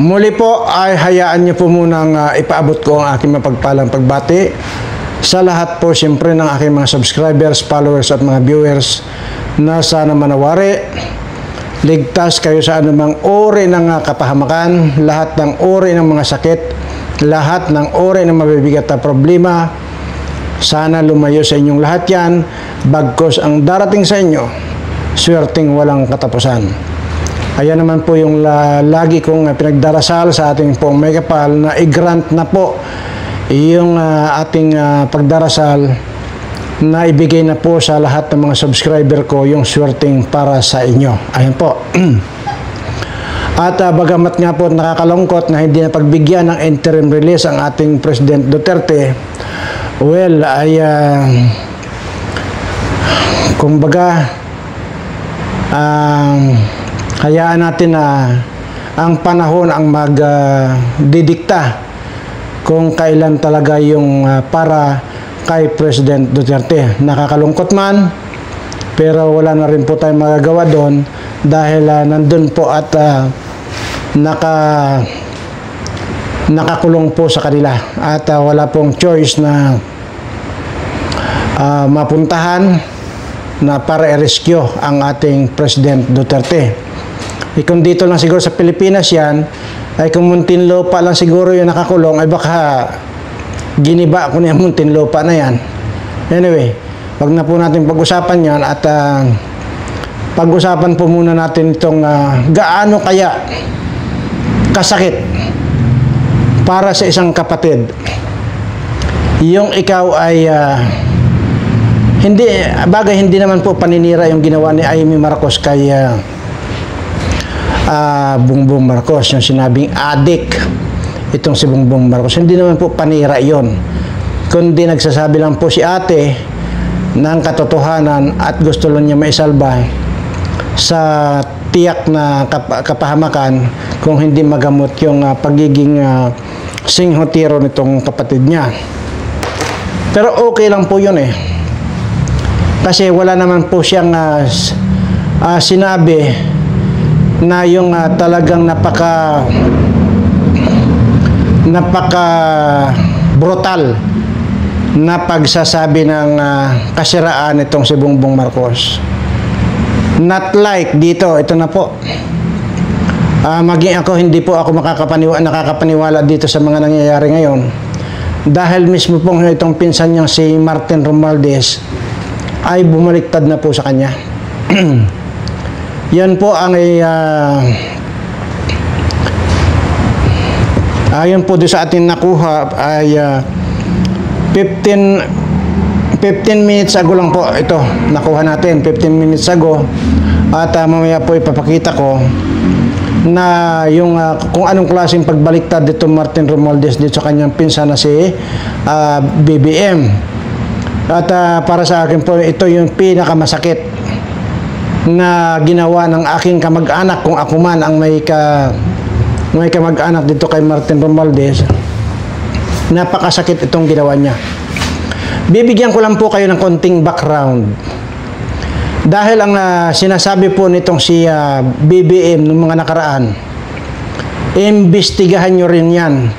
Muli po ay hayaan niyo po munang ipaabot ko ang aking mapagpalang pagbati sa lahat po siyempre ng aking mga subscribers, followers at mga viewers na sana manawari ligtas kayo sa anumang uri ng kapahamakan, lahat ng uri ng mga sakit, lahat ng uri ng mabibigat na problema. Sana lumayo sa inyong lahat yan, bagkos ang darating sa inyo, swerteng walang katapusan. Ayan naman po yung lagi kong pinagdarasal sa ating pong may kapal na i-grant na po yung ating pagdarasal na ibigay na po sa lahat ng mga subscriber ko yung swerteng para sa inyo. Ayan po. At bagamat nga po nakakalungkot na hindi na pagbigyan ng interim release ang ating President Duterte, well, ay kumbaga hayaan natin na ang panahon ang magdidikta kung kailan talaga yung para kay President Duterte. Nakakalungkot man, pero wala na rin po tayong magagawa doon dahil nandun po at nakakulong po sa kanila at wala pong choice na mapuntahan na para i-rescue ang ating President Duterte. Kung dito lang siguro sa Pilipinas yan, ay kung Muntinlupa lang siguro yung nakakulong, ay baka giniba ko na yung Muntinlupa na yan. Anyway, wag na po natin pag-usapan yan at pag-usapan po muna natin itong gaano kaya kasakit para sa isang kapatid yung ikaw ay hindi naman po paninira yung ginawa ni Amy Marcos kay Bongbong Marcos, yung sinabing adik itong si Bongbong Marcos, hindi naman po panira yon, kundi nagsasabi lang po si ate ng katotohanan at gusto lang niya maisalba sa tiyak na kapahamakan kung hindi magamot yung pagiging singhotiro nitong kapatid niya. Pero okay lang po yun kasi wala naman po siyang sinabi na yung talagang napaka brutal na pagsasabi ng kasiraan itong si Bongbong Marcos. Not like dito, ito na po. Maging ako, hindi po ako nakakapaniwala dito sa mga nangyayari ngayon. Dahil mismo pong itong pinsan niyang si Martin Romualdez ay bumaliktad na po sa kanya. Yan po ang ayon po doon sa atin nakuha ay 15 minutes ago lang po ito nakuha natin, 15 minutes ago, at mamaya po ipapakita ko na yung kung anong klaseng pagbaliktad dito Martin Romualdez dito sa kanyang pinsan na si BBM. At para sa akin po ito yung pinakamasakit na ginawa ng aking kamag-anak kung ako man ang may kamag-anak dito kay Martin Romualdez. Napakasakit itong ginawa niya. Bibigyan ko lang po kayo ng konting background. Dahil ang sinasabi po nitong si BBM noong mga nakaraan, imbestigahan nyo rin yan.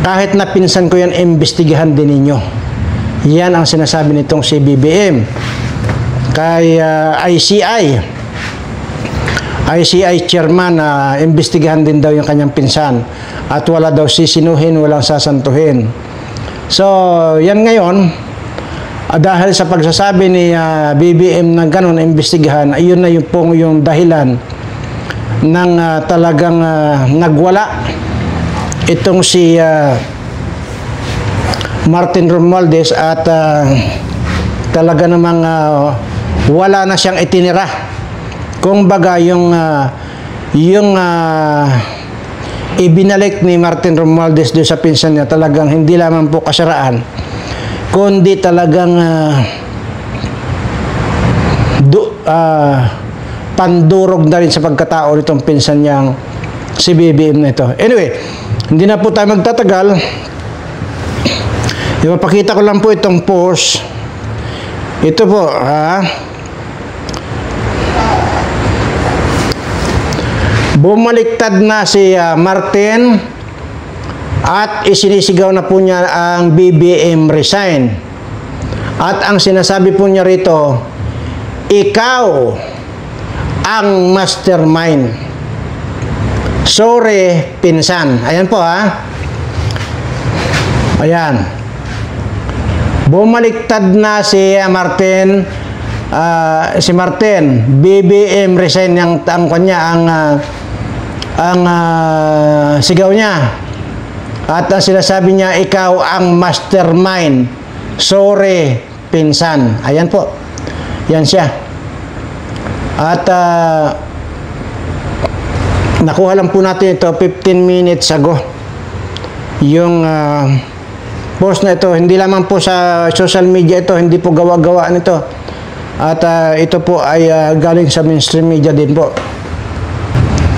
Kahit na pinsan ko yan, imbestigahan din ninyo. Yan ang sinasabi nitong si BBM kay ICI chairman na imbestigahan din daw yung kanyang pinsan at wala daw sisinuhin, walang sasantuhin. So, yan ngayon, dahil sa pagsasabi ni BBM na gano'n na imbestigahan, ayun na yung dahilan ng talagang nagwala itong si Martin Romualdez at talaga namang wala na siyang itinira. Kung baga yung ibinalik ni Martin Romualdez doon sa pinsan niya, talagang hindi lamang po kasiraan, kundi talagang pandurog na rin sa pagkatao nitong pinsan niyang si BBM na ito. Anyway, hindi na po tayo magtatagal. Ipapakita ko lang po itong post. Ito po, Bumaliktad na si Martin at isinisigaw na po niya ang BBM resign. At ang sinasabi po niya rito, ikaw ang mastermind. Sorry, pinsan. Ayan po ha. Ayan. Bumaliktad na si Martin. BBM resign ang kanya, ang sigaw niya. At ang sinasabi niya, ikaw ang mastermind. Sorry, pinsan. Ayan po. Yan siya. At nakuha lang po natin ito 15 minutes ago. Yung post na ito, hindi lamang po sa social media ito, hindi po gawa-gawa nito. At ito po ay galing sa mainstream media din po.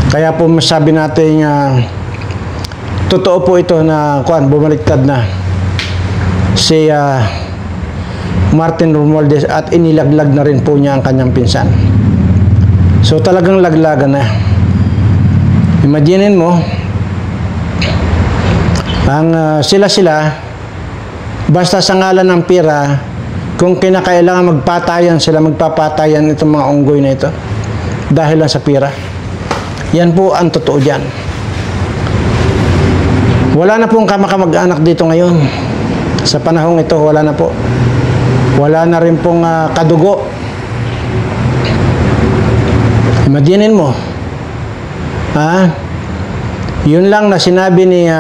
Kaya po masabi natin totoo po ito na bumaliktad na si Martin Romualdez at inilaglag na rin po niya ang kanyang pinsan. So talagang laglagan na. Imaginin mo, ang sila basta sa ngalan ng pera, kung kinakailangan magpatayan sila, magpapatayan itong mga unggoy na ito dahil lang sa pera. Yan po ang totoo dyan. Wala na pong kamag-anak dito ngayon. Sa panahong ito, wala na po. Wala na rin pong kadugo. Imaginin mo, yun lang na sinabi ni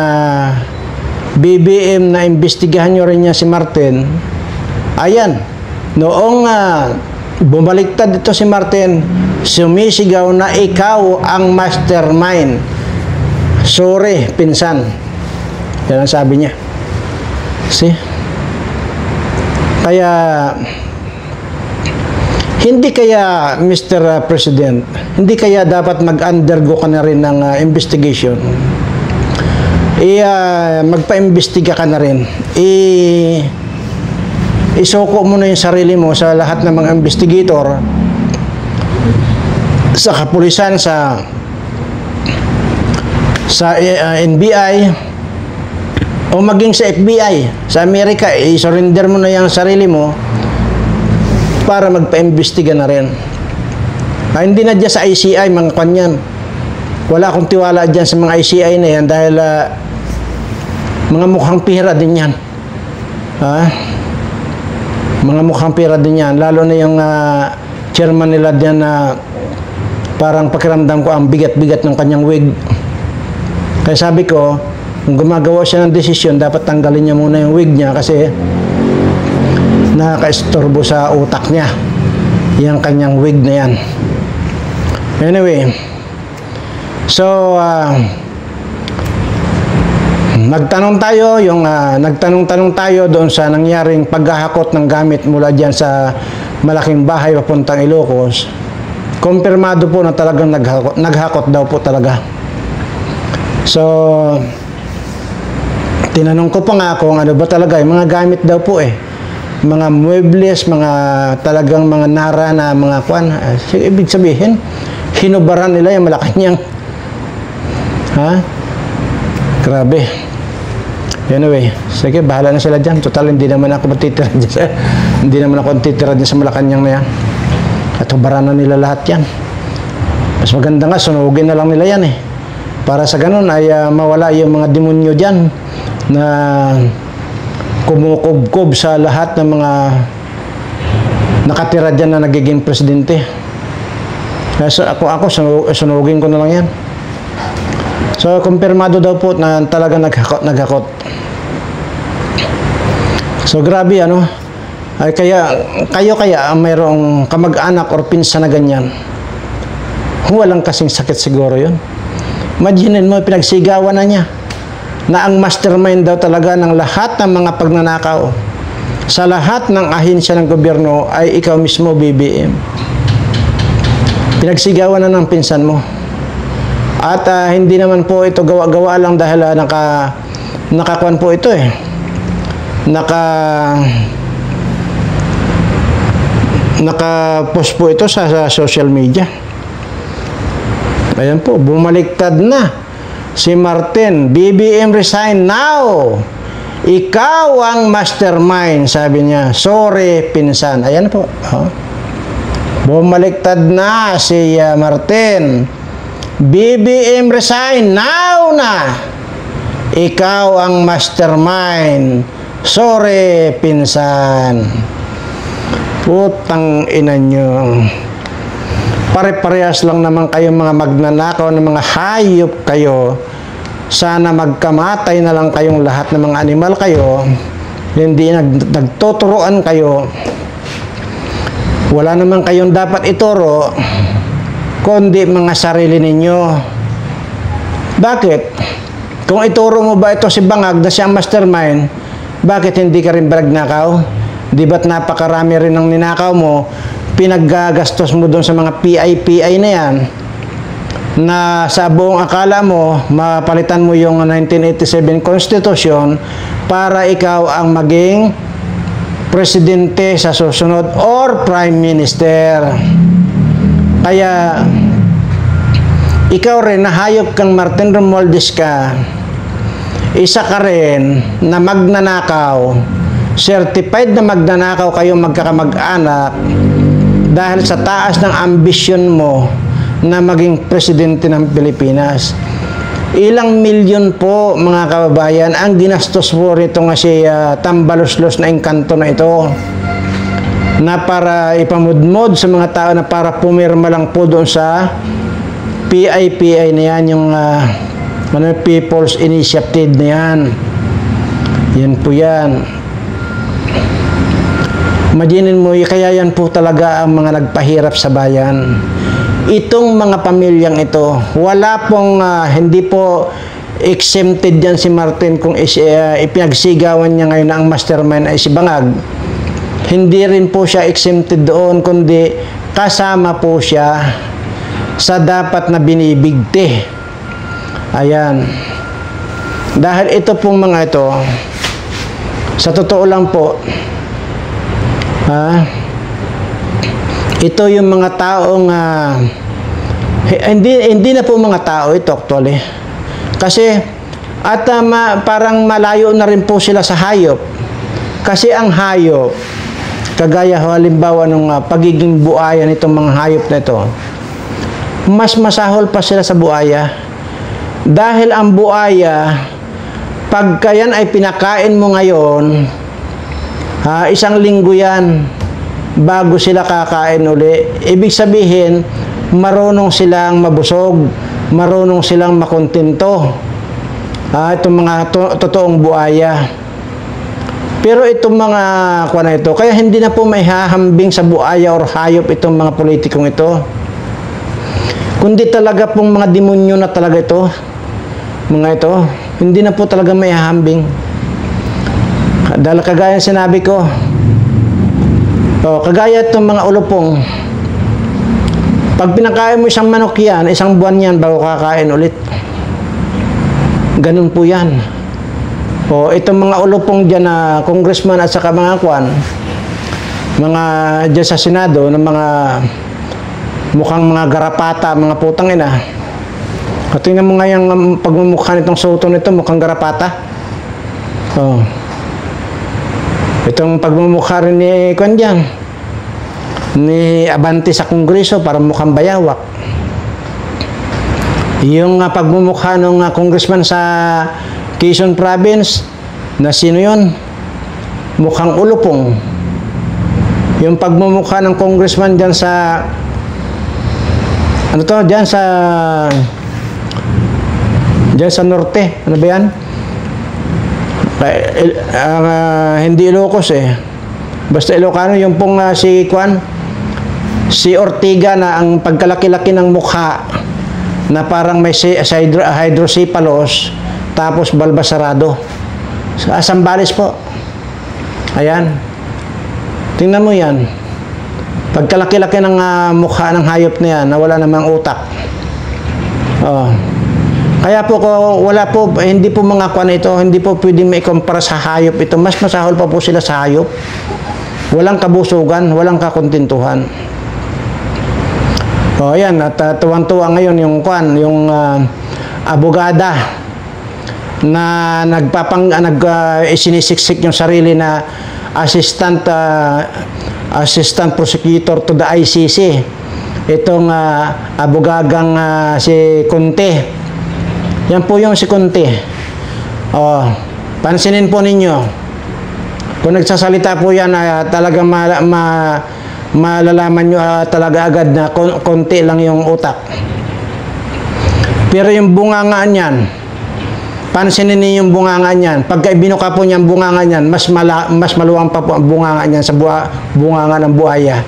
BBM na imbestigahan nyo rin niya si Martin. Ayan, noong bumaliktad ito si Martin, sumisigaw na ikaw ang mastermind. Sorry, pinsan. Yan ang sabi niya. See? Kaya hindi kaya, Mr. President, hindi kaya dapat mag-undergo ka na rin ng investigation? Magpa-imbestiga ka na rin. Isoko mo na yung sarili mo sa lahat ng mga investigator, sa kapulisan, sa NBI, o maging sa FBI, sa Amerika, i-surrender mo na yung sarili mo para magpa-imbestiga na rin. Hindi na dyan sa ICI, mga kanyan. Wala akong tiwala dyan sa mga ICI na yan dahil mga mukhang pira din yan. Mga mukhang pira din yan. Lalo na yung chairman nila dyan na parang pakiramdam ko ang bigat-bigat ng kanyang wig. Kaya sabi ko, kung gumagawa siya ng desisyon, dapat tanggalin niya muna yung wig niya kasi nakaka-istorbo sa utak niya yung kanyang wig na yan. Anyway, so nagtanong tayo doon sa nangyaring paghahakot ng gamit mula diyan sa malaking bahay papuntang Ilocos. Kumpirmado po na talagang naghakot daw po talaga. So tinanong ko pa nga kung ano ba talaga yung mga gamit daw po mga muebles, mga talagang mga nara na mga ibig sabihin, hinubaran nila yung Malacanang. Grabe. Anyway, sige, bahala na sila dyan. Total, hindi naman ako matitira dyan. Hindi naman ako matitira dyan sa Malacanang na yan. At hubaran na nila lahat yan. Mas maganda nga, sunugin na lang nila yan Para sa ganun ay mawala yung mga demonyo dyan na kumukubkob sa lahat ng mga nakatira dyan na nagiging presidente. So, ako sunugin ko na lang yan. So, kumpirmado daw po na talaga naghakot. So, grabe ay kayo mayroong kamag-anak or pinsan na ganyan. Walang kasing sakit siguro yun. Imagine mo, pinagsigawan na niya na ang mastermind daw talaga ng lahat ng mga pagnanakaw sa lahat ng ahensya ng gobyerno ay ikaw mismo, BBM. Pinagsigawan na ng pinsan mo. At hindi naman po ito gawa-gawa lang dahil nakakuan po ito naka-post po ito sa social media. Ayan po, bumaliktad na si Martin. BBM resign now. Ikaw ang mastermind, sabi niya. Sorry, pinsan. Ayan po. Oh. Bumaliktad na si Martin. BBM resign now na. Ikaw ang mastermind. Sorry, pinsan. Putang ina nyo. Pare-parehas lang naman kayo mga magnanakaw ng mga hayop kayo. Sana magkamatay na lang kayong lahat ng mga animal kayo. Hindi nagtuturoan kayo. Wala naman kayong dapat ituro kundi mga sarili ninyo. Bakit? Kung ituro mo ba ito si Bangag na siyang mastermind, bakit hindi ka rin nagnakaw? Di ba't napakarami rin ng ninakaw mo? Pinaggagastos mo doon sa mga PI na yan, na sa buong akala mo mapalitan mo yung 1987 Constitution para ikaw ang maging presidente sa susunod or prime minister. Kaya ikaw rin, nahayop kang Martin Romualdez ka, isa ka rin na magnanakaw, certified na magnanakaw kayo magkakamag-anak dahil sa taas ng ambisyon mo na maging presidente ng Pilipinas. Ilang milyon po mga kababayan ang ginastos po rito nga si tambalos-los na engkanto na ito, na para ipamudmod sa mga tao na para pumirma lang po doon sa PI na yan, yung People's Initiative na yan. Yan po yan. Imaginin mo, kaya yan po talaga ang mga nagpahirap sa bayan. Itong mga pamilyang ito, wala pong, hindi po exempted yan si Martin kung ipinagsigawan niya ngayon na ang mastermind ay si Bangag. Hindi rin po siya exempted doon, kundi kasama po siya sa dapat na binibigti. Ayan. Dahil ito pong mga ito, sa totoo lang po, ito yung mga taong hindi na po mga tao ito actually. Kasi at parang malayo na rin po sila sa hayop. Kasi ang hayop, kagaya halimbawa ng pagiging buaya nitong mga hayop na ito, mas masahol pa sila sa buaya. Dahil ang buaya, pagka yan ay pinakain mo ngayon, isang linggo yan bago sila kakain uli. Ibig sabihin, marunong silang mabusog, marunong silang makontento. Itong mga totoong buaya. Pero itong mga kuwan ito, kaya hindi na po may hahambing sa buaya or hayop itong mga politikong ito. Kundi talaga pong mga demonyo na talaga ito. Mga ito, hindi na po talaga may hahambing. Dahil kagaya sinabi ko, kagaya itong mga ulupong, pag pinakain mo isang manok yan, isang buwan yan bago kakain ulit. Ganun po yan. Itong mga ulupong dyan na congressman at saka mga kwan, mga dyan sa Senado, ng mga mukhang mga garapata, mga putang ina. At tingnan mo nga yung pagmumukha nitong soto nito, mukhang garapata. Itong pagmumukha rin ni kwan dyan, ni Abante sa Kongreso, para mukhang bayawak. Yung pagmumukha ng congressman sa Quezon Province, na sino yun? Mukhang ulupong. Yung pagmumukha ng congressman dyan sa dyan sa norte, ano ba yan? Hindi Ilocos basta Ilocano, yung pong si Ortiga, na ang pagkalaki-laki ng mukha na parang may hydrocephalus tapos balbasarado. Sambales po. Ayan. Tingnan mo yan. Pagkalaki-laki ng mukha ng hayop na yan, na wala namang utak. Kaya po hindi po mga kwan ito, hindi po pwedeng maikumpara sa hayop ito. Mas masahol pa po sila sa hayop. Walang kabusugan, walang kakontentuhan. O yan, at tuwang-tuwa ngayon yung abogada na sinisiksik yung sarili na assistant prosecutor to the ICC. Itong abogagang si Conte. Yan po yung si Conte. Pansinin po ninyo. Kung nagsasalita po yan, talagang malalaman nyo talaga agad na konti lang yung utak. Pero yung bungangaan yan, pansinin niyo yung bungangaan yan. Pagka binuka po niya ang bungangaan yan, mas maluwang pa po ang bungangaan yan sa bungangaan ng buhaya.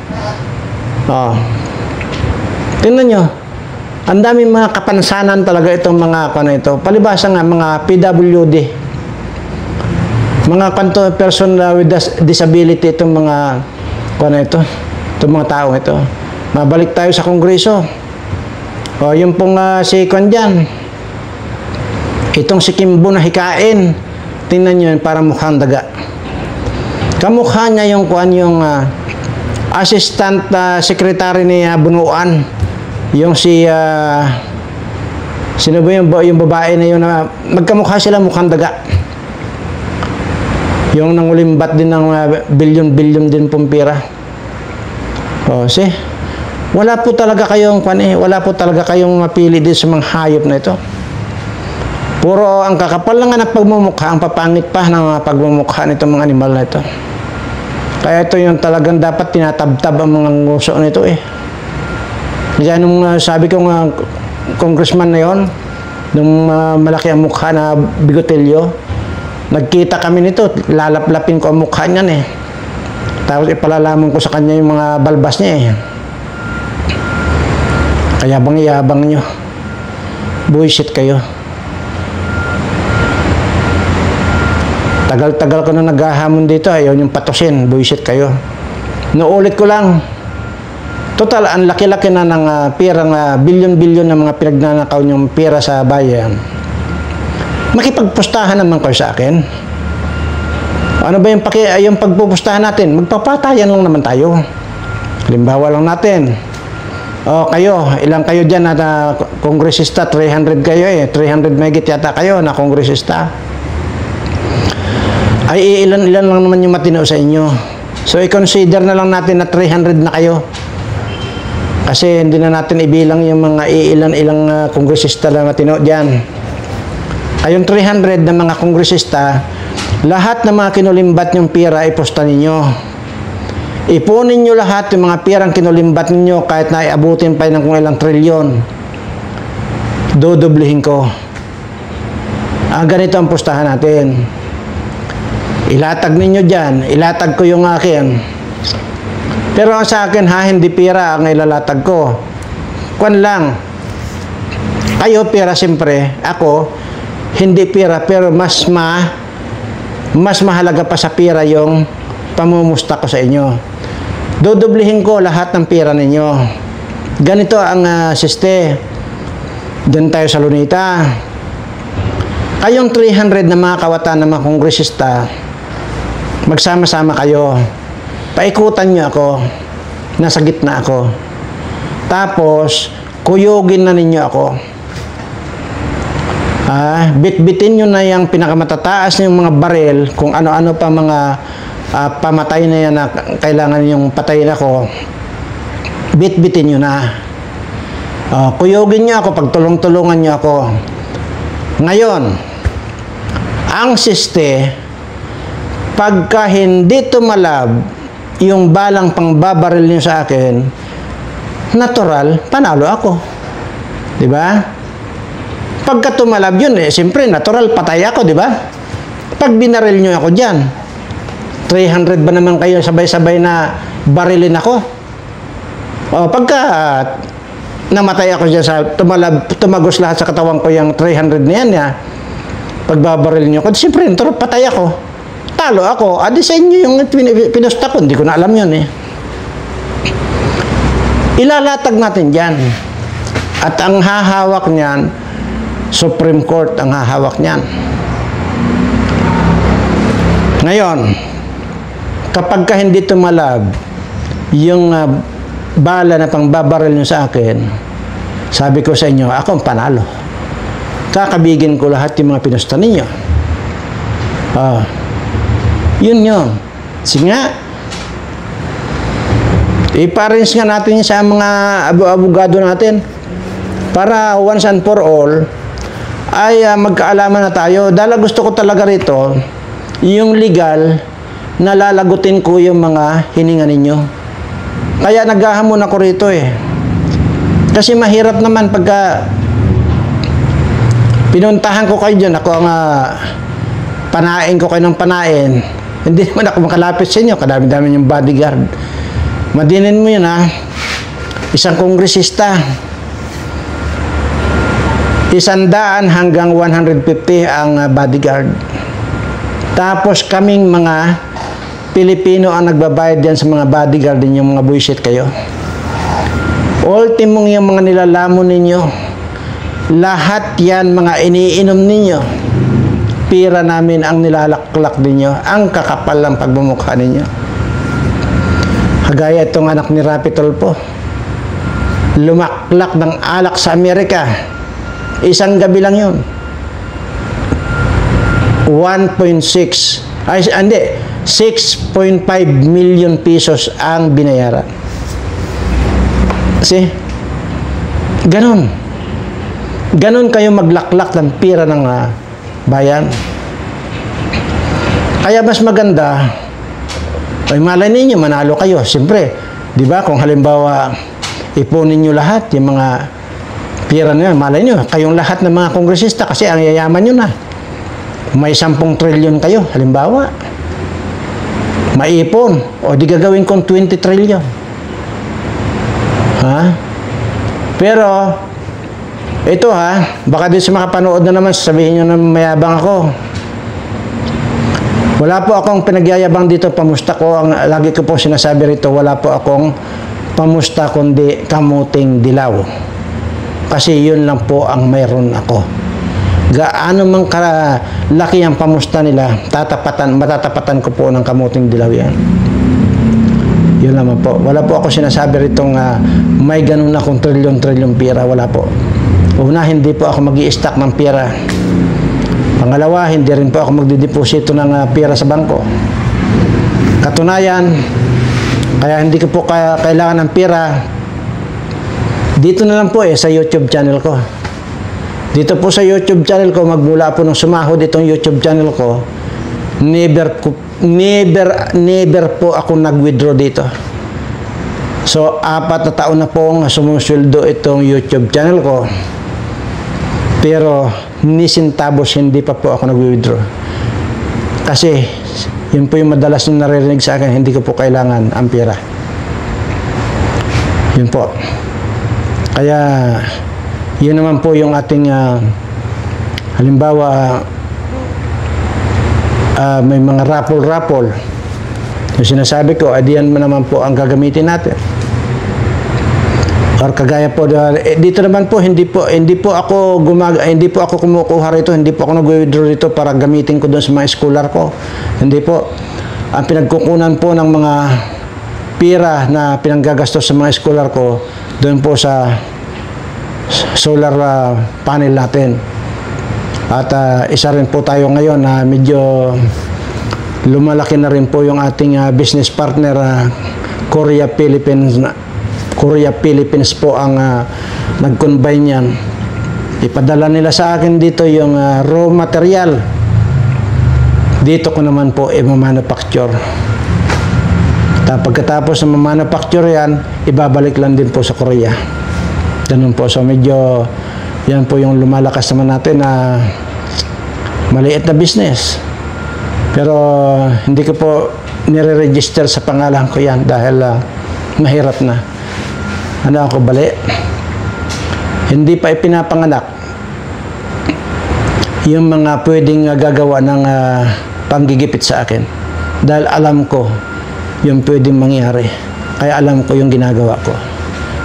Tingnan nyo. Ang daming mga kapansanan talaga itong mga ito. Palibasa nga, mga PWD. Mga person with disability itong mga itong mga tao ito. Mabalik tayo sa Kongreso. Yung pong si dyan. Itong si Kimbo na hikain. Tingnan nyo yun, parang mukhang daga. Kamukha niya yung assistant secretary ni Bunuan. Yung sino ba yung babae na yun na magkamukha sila, mukhang daga. Yung nangulimbat din ng bilyon-bilyon din pong pera. Wala po talaga kayong wala po talaga kayong mapili din sa mga hayop na ito. Puro ang kakapal lang ng pagmumukha, ang papangit pa ng pagmumukha nitong mga animal na ito. Kaya ito yung talagang dapat tinatabtab ang mga nguso nito Kaya nung sabi ko congressman na yon, nung malaki ang mukha na bigotelyo, nagkita kami nito, lalaplapin ko ang mukha niyan Tapos ipalalaman ko sa kanya yung mga balbas niya Kayabang-yabang nyo. Buisit kayo. Tagal-tagal ko na naghahamon dito, ayaw yung patusin, buisit kayo. Naulit ko lang. Total, ang laki-laki na ng pirang bilyon-bilyon ng mga pinagnanakaw niyong pira sa bayan. Makipagpustahan naman kayo sa akin. Ano ba yung pagpupustahan natin? Magpapatayan lang naman tayo. Halimbawa lang natin. Kayo, ilang kayo dyan na kongresista? 300 kayo 300 megit yata kayo na kongresista. Ay ilan lang naman yung matino sa inyo. So, i-consider na lang natin na 300 na kayo. Kasi hindi na natin ibilang yung mga ilang kongresista na matino dyan. Ayong 300 na mga kongresista, lahat ng mga kinulimbat yung pira, iposta ninyo. Ipunin nyo lahat yung mga pirang kinulimbat ninyo kahit na iabutin pa ng kung ilang trilyon. Dodoblihin ko. Ganito ang pustahan natin. Ilatag ninyo dyan. Ilatag ko yung akin. Pero ang sa akin, hindi pira ang ilalatag ko. Kwan lang. Kayo, pira siyempre. Ako, hindi pira, pero mas mahalaga pa sa pira yung pamumusta ko sa inyo. Dodoblihin ko lahat ng pira ninyo. Ganito ang siste. Doon tayo sa Lunita. Kayong 300 na mga kawatan ng mga kongresista, magsama-sama kayo. Paikutan nyo ako. Nasa gitna ako. Tapos, kuyugin na ninyo ako. Bitbitin nyo na yung pinakamatataas ng mga baril, kung ano-ano pa mga pamatay na yan na kailangan yung patayin ako. Bitbitin nyo na. Kuyugin nyo ako, pagtulong-tulungan nyo ako. Ngayon, ang siste, pagka hindi tumalab yung balang pangbabaril niyo sa akin, natural, panalo ako. Diba? Pagka tumalab yun, siyempre, natural, patay ako, diba? Pag binaril niyo ako dyan, 300 ba naman kayo sabay-sabay na barilin ako? Pagka namatay ako dyan sa tumagos lahat sa katawan ko yung 300 na yan, pagbabaril niyo ako, siyempre, natural, patay ako. Talo ako. Adi sa inyo yung pinusta ko. Hindi ko na alam yun Ilalatag natin dyan. At ang hahawak niyan, Supreme Court ang hahawak niyan. Ngayon, kapag ka hindi tumalab yung bala na pang babaril nyo sa akin, sabi ko sa inyo, ako ang panalo. Kakabigin ko lahat yung mga pinusta ninyo. Yun yun. Sige nga, iparins nga natin sa mga abogado natin para once and for all ay magkaalaman na tayo. Dahil gusto ko talaga rito yung legal na lalagutin ko yung mga hininga ninyo. Kaya naghahamon ako rito eh. Kasi mahirap naman pagka pinuntahan ko kayo dyan, ako ang panain ko kayo ng panain. Hindi naman ako makalapit sa inyo, kadami-dami yung bodyguard. Madinin mo yun isang kongresista, 100 hanggang 150 ang bodyguard. Tapos kaming mga Pilipino ang nagbabayad diyan sa mga bodyguard din, yung mga buwisit kayo. Ultimong yung mga nilalamon ninyo, lahat yan mga iniinom ninyo, pira namin ang nilalaklak ninyo, ang kakapal ng pagmumukha ninyo. Kagaya itong anak ni Rapi Tulfo, lumaklak ng alak sa Amerika, isang gabi lang yun. 6.5 million pesos ang binayaran. Kasi, ganun kayo maglaklak ng pira ng bayan. Kaya mas maganda, ay malay ninyo, manalo kayo. Siyempre, di ba, kung halimbawa, ipunin nyo lahat, yung mga pira na yan, malay nyo, kayong lahat ng mga kongresista, kasi ang yayaman nyo na. May 10 trilyon kayo, halimbawa. Maipon, o di gagawin kong 20 trilyon. Pero, ito baka din sa makapanood na naman, sabihin nyo na mayabang ako. Wala po akong pinagyayabang dito, pamusta ko. Ang lagi ko po sinasabi rito, wala po akong pamusta kundi kamuting dilaw. Kasi yun lang po ang mayroon ako. Gaano mang kalaki ang pamusta nila, matatapatan ko po ng kamuting dilaw yan. Yun naman po. Wala po ako sinasabi rito may ganun akong trilyon-trilyon pira. Wala po. Una, hindi po ako mag-i-stack ng pira. Pangalawa, hindi rin po ako magdideposito ng pera sa bangko. Katunayan, kaya hindi ko po kailangan ng pera. Dito na lang po sa YouTube channel ko. Dito po sa YouTube channel ko, magmula po nung sumahod itong YouTube channel ko, never po ako nag-withdraw dito. So, 4 na taon na po sumusweldo itong YouTube channel ko. Pero, ni centavos hindi pa po ako nag-withdraw. Kasi, yun po yung madalas nung naririnig sa akin, hindi ko po kailangan ang pera. Yun po. Kaya, yun naman po yung ating, halimbawa, may mga raffle. Yung sinasabi ko, adiyan mo naman po ang gagamitin natin. Or kagaya po, dito naman po, hindi po ako kumukuha rito, hindi po ako nag-withdraw dito para gamitin ko doon sa mga scholar ko. Hindi po. Ang pinagkukunan po ng mga pira na pinanggagastos sa mga scholar ko, doon po sa solar panel natin. At isa rin po tayo ngayon na medyo lumalaki na rin po yung ating business partner, Korea Philippines po ang nag-combine yan. Ipadala nila sa akin dito yung raw material. Dito ko naman po i-manufacture. Pagkatapos ng manufacture yan, ibabalik lang din po sa Korea. Ganun po. So medyo yan po yung lumalakas naman natin na maliit na business. Pero hindi ko po nire-register sa pangalan ko yan dahil mahirap na. Ano ako, bali? Hindi pa ipinapanganak yung mga pwedeng gagawa ng panggigipit sa akin. Dahil alam ko yung pwedeng mangyari. Kaya alam ko yung ginagawa ko.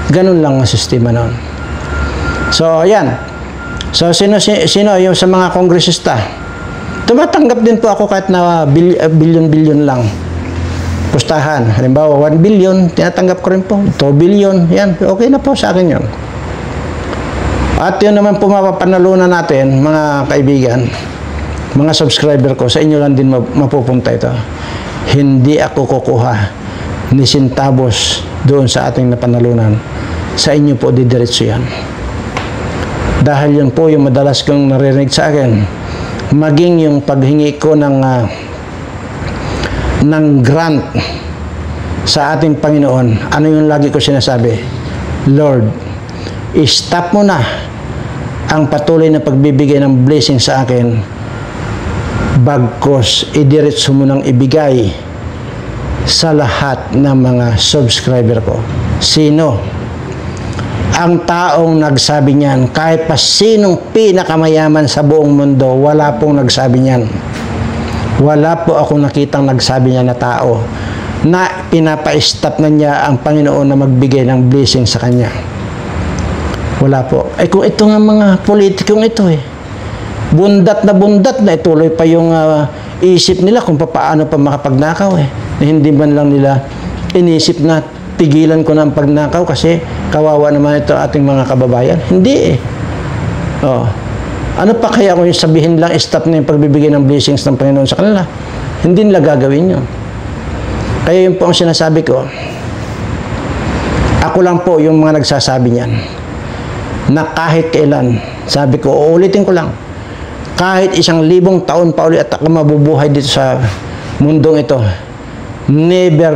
Ganun lang ang sistema noon. So, ayan. So, sino yung sa mga kongresista? Tumatanggap din po ako kahit na bilyon-bilyon lang. pustahan. Halimbawa, 1 billion, tinatanggap ko rin po. 2 billion, yan, okay na po sa akin yun. At yun naman po mapapanalunan natin, mga kaibigan, mga subscriber ko, sa inyo lang din mapupunta ito. Hindi ako kukuha ni centavos doon sa ating napanalunan. Sa inyo po didiretso yan. Dahil yun po yung madalas kong naririnig sa akin. Maging yung paghingi ko ng grant sa ating Panginoon, ano yung lagi ko sinasabi? Lord, stop mo na ang patuloy na pagbibigay ng blessing sa akin, bagkos idiretso mo nang ibigay sa lahat ng mga subscriber ko. Sino? Ang taong nagsabi niyan, kahit pa sinong pinakamayaman sa buong mundo, wala pong nagsabi niyan. Wala po ako nakitang nagsabi niya na tao na pinapa-stop na niya ang Panginoon na magbigay ng blessing sa kanya. Wala po. Kung ito nga mga politikong ito bundat na ituloy pa yung isip nila kung paano pa makapagnakaw na hindi man lang nila inisip na tigilan ko na ang pagnakaw kasi kawawa naman ito ating mga kababayan. Hindi Ano pa kaya kung sabihin lang stop na yung pagbibigay ng blessings ng Panginoon sa kanila? Hindi nila gagawin yun. Kaya yun po ang sinasabi ko. Ako lang po yung mga nagsasabi niyan. Na kahit kailan, sabi ko, uulitin ko lang, kahit 1,000 taon pa ulit at ako mabubuhay dito sa mundong ito, never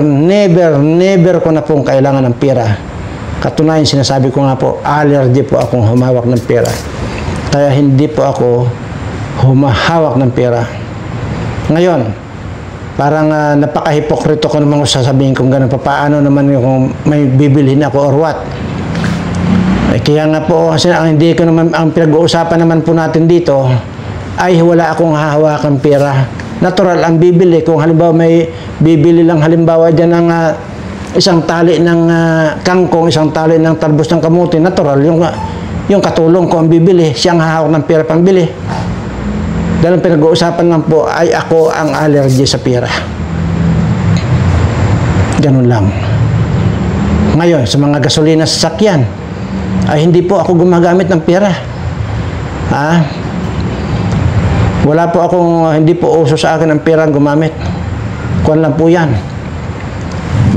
ko na pong kailangan ng pera. Katunayan, sinasabi ko nga po, allergy po akong humawak ng pera. Kaya hindi po ako humahawak ng pera. Ngayon, parang napaka-hipokrito ko naman sasabihin kung gano'n pa. Paano naman kung may bibilhin ako or what? Kaya nga po, kasi hindi ko naman, ang pinag-uusapan naman po natin dito, ay wala akong hahawakan pera. Natural ang bibili. Kung halimbawa may bibili lang halimbawa dyan ng isang tali ng kangkong, isang tali ng talbos ng kamuti, natural, yung katulong ko ang bibili, siyang hahawak ng pera pangbili. Dahil ang pinag-uusapan lang po ay ako ang allergy sa pera. Ganun lang. Ngayon, sa mga gasolina sa sakyan, ay hindi po ako gumagamit ng pera. Wala po akong, hindi po uso sa akin ang pera ang gumamit. Kuwan lang po yan.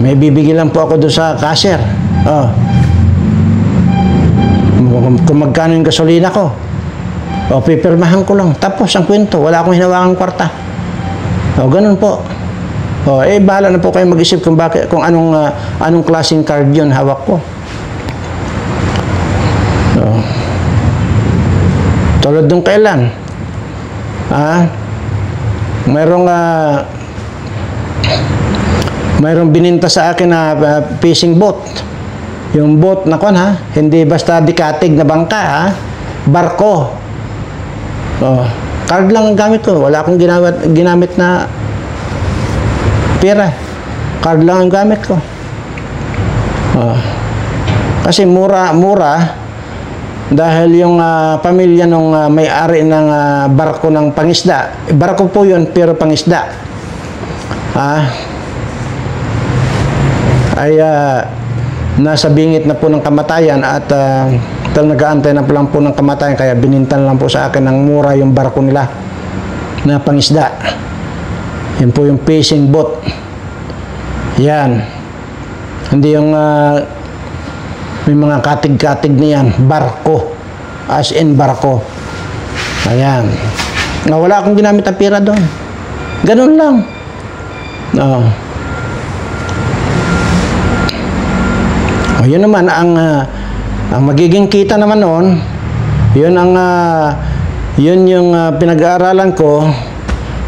May bibigyan lang po ako doon sa cashier. Kung magkano yung gasolina ko. Pipirmahan ko lang. Tapos ang kwento, wala akong hinawakang kwarta. Ganun po. Bahala na po kayo mag-isip kung anong klaseng card yun hawak ko. Tulad nung kailan, mayroong bininta sa akin na fishing boat. Yung boat na hindi basta dikatig na bangka, barko. Card lang ang gamit ko. Wala akong ginamit na pera. Card lang ang gamit ko. Kasi mura dahil yung pamilya nung may-ari ng barko ng pangisda. Barko po yun, pero pangisda. Nasa bingit na po ng kamatayan at nag-aantay na po lang po ng kamatayan, kaya binintan lang po sa akin ng mura yung barko nila na pangisda. Yan po yung fishing boat. Yan. Hindi yung may mga katig-katig na yan. Barko. As in barko. Ayan. Wala akong ginamit na pera doon. Ganun lang. Yun naman, ang magiging kita naman noon, yun yung pinag-aaralan ko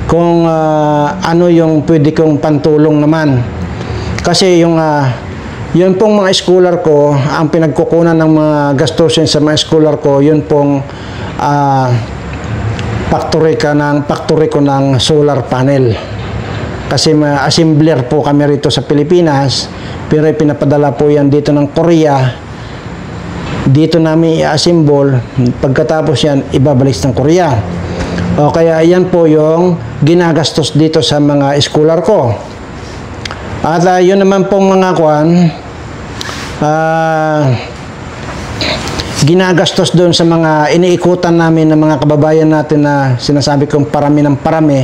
kung ano yung pwede kong pantulong naman. Kasi yun pong mga scholar ko, ang pinagkukunan ng mga gastusin sa mga scholar ko, yun pong factory ko ng solar panel. Kasi assembler po kami rito sa Pilipinas, pero pinapadala po yan dito ng Korea. Dito namin i-assemble, pagkatapos yan, ibabalik ng Korea. Kaya yan po yung ginagastos dito sa mga scholar ko. At yun naman pong mga kwan, ginagastos doon sa mga iniikutan namin ng mga kababayan natin na sinasabi kong parami ng parami,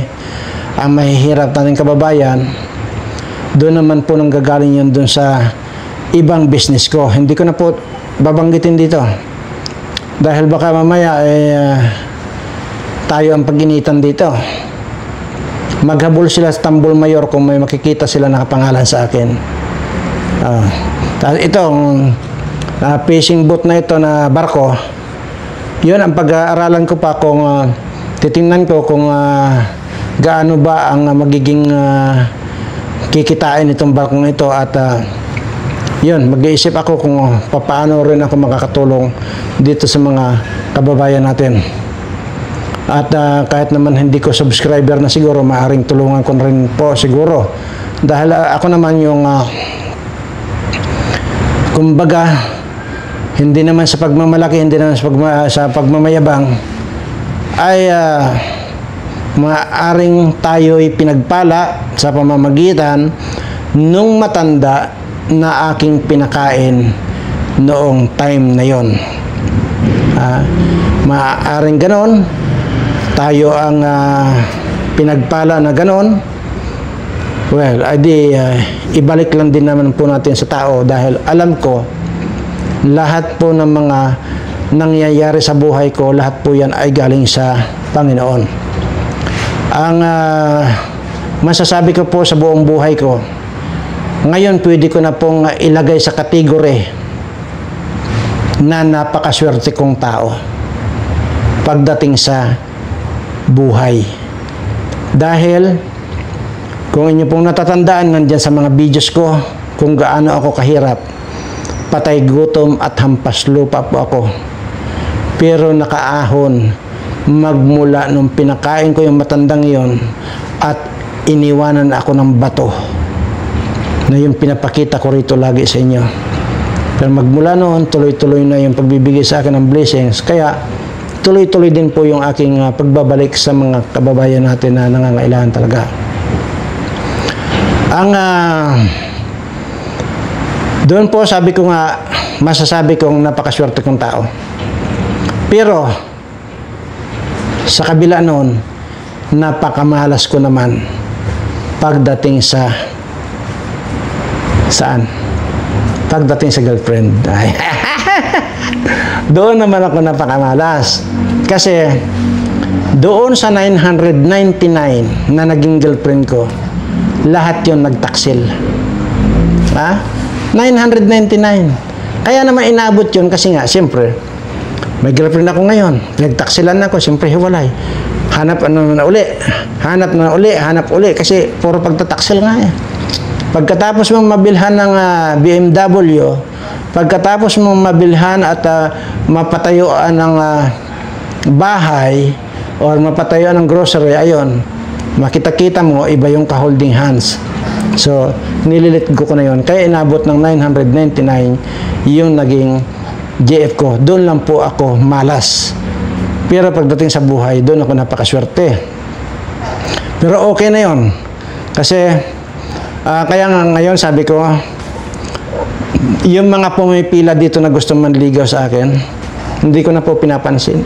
ang mahihirap natin kababayan, doon naman po nang gagaling yun doon sa ibang business ko. Hindi ko na po babanggitin dito. Dahil baka mamaya tayo ang pag-initan dito. Maghabol sila sa Tambol Mayor kung may makikita sila nakapangalan sa akin. Itong fishing boat na ito na barko, yun ang pag-aaralan ko pa kung titingnan ko kung gaano ba ang magiging kikitain itong barkong ito at yun, mag-iisip ako kung paano rin ako makakatulong dito sa mga kababayan natin. At kahit naman hindi ko subscriber na siguro, maaring tulungan ko rin po siguro. Dahil ako naman yung, kumbaga, hindi naman sa pagmamalaki, hindi naman sa pagmamayabang, ay maaring tayo'y pinagpala sa pamamagitan nung matanda na aking pinakain noong time na yon. Maaring ganon, tayo ang pinagpala na ganon. Well, ibalik lang din naman po natin sa tao dahil alam ko lahat po ng mga nangyayari sa buhay ko, lahat po yan ay galing sa Panginoon. Ang masasabi ko po sa buong buhay ko, ngayon pwede ko na pong ilagay sa kategori na napakaswerte kong tao pagdating sa buhay. Dahil kung inyo pong natatandaan nandyan sa mga videos ko kung gaano ako kahirap, patay gutom at hampas lupa po ako, pero nakaahon magmula nung pinakain ko yung matandang yon at iniwanan ako ng bato na yung pinapakita ko rito lagi sa inyo. Pero magmula noon, tuloy-tuloy na yung pagbibigay sa akin ng blessings. Kaya tuloy-tuloy din po yung aking pagbabalik sa mga kababayan natin na nangangailangan talaga. Ang doon po sabi ko nga, masasabi kong napakaswerte kong tao. Pero sa kabila noon, napakamalas ko naman pagdating sa saan? Pagdating sa girlfriend. Doon naman ako napakamalas. Kasi doon sa 999 na naging girlfriend ko, lahat yun nagtaksil. 999. Kaya naman inabot yun kasi nga, siyempre, may girlfriend ako ngayon. Nagtaksilan ako, siyempre hiwalay. Hanap na uli. Hanap uli. Kasi puro pagtataksil nga eh. Pagkatapos mong mabilhan ng BMW, pagkatapos mong mabilhan at mapatayuan ng bahay or mapatayuan ng grocery, ayon, makita-kita mo, iba yung ka-holding hands. So, nililit ko na yun. Kaya inabot ng 999 yung naging JF ko. Doon lang po ako malas. Pero pagdating sa buhay, doon ako napakaswerte. Pero okay na yun. Kasi, kaya nga ngayon sabi ko, yung mga pumipila dito na gusto manligaw sa akin, hindi ko na po pinapansin.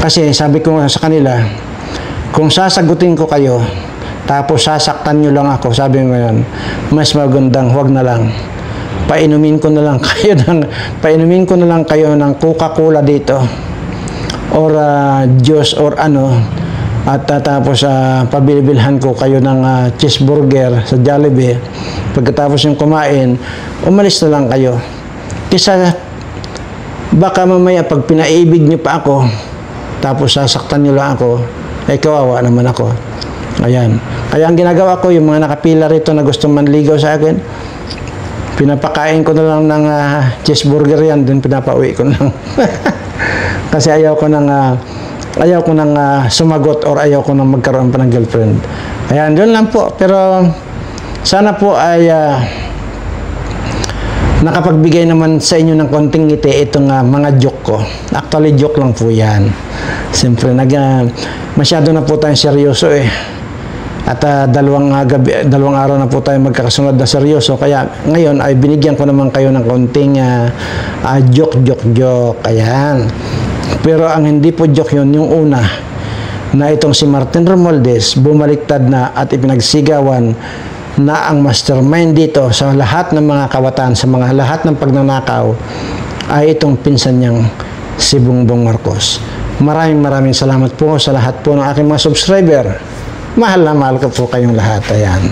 Kasi sabi ko sa kanila, kung sasagutin ko kayo, tapos sasaktan nyo lang ako, sabi mo yan, mas magandang huwag na lang. Painumin ko na lang kayo ng Coca-Cola dito or juice or ano, at tapos pabilbilhan ko kayo ng cheeseburger sa Jollibee. Pagkatapos yung kumain, umalis na lang kayo. Kisa baka mamaya pag pinaibig nyo pa ako, tapos sasaktan nyo lang ako, ay kawawa naman ako. Ayan. Kaya ang ginagawa ko, yung mga nakapila rito na gusto manligaw sa akin, pinapakain ko na lang ng cheeseburger yan, dun pinapauwi ko na lang. Kasi ayaw ko nang sumagot or ayaw ko nang magkaroon pa ng girlfriend. Ayan, dun lang po. Pero sana po ay nakapagbigay naman sa inyo ng konting ngiti itong mga joke ko. Actually, joke lang po yan. Siyempre, masyado na po tayong seryoso eh. At dalawang araw na po tayo magkakasunod na seryoso. Kaya ngayon ay binigyan ko naman kayo ng konting joke. Ayan. Pero ang hindi po joke yun, yung una, na itong si Martin Romualdez bumaliktad na at ipinagsigawan na ang mastermind dito sa lahat ng mga kawatan, sa mga lahat ng pagnanakaw, ay itong pinsan niyang si Bongbong Marcos. Maraming salamat po sa lahat po ng aking mga subscriber. Mahal na mahal ko po kayong lahat. Ayan.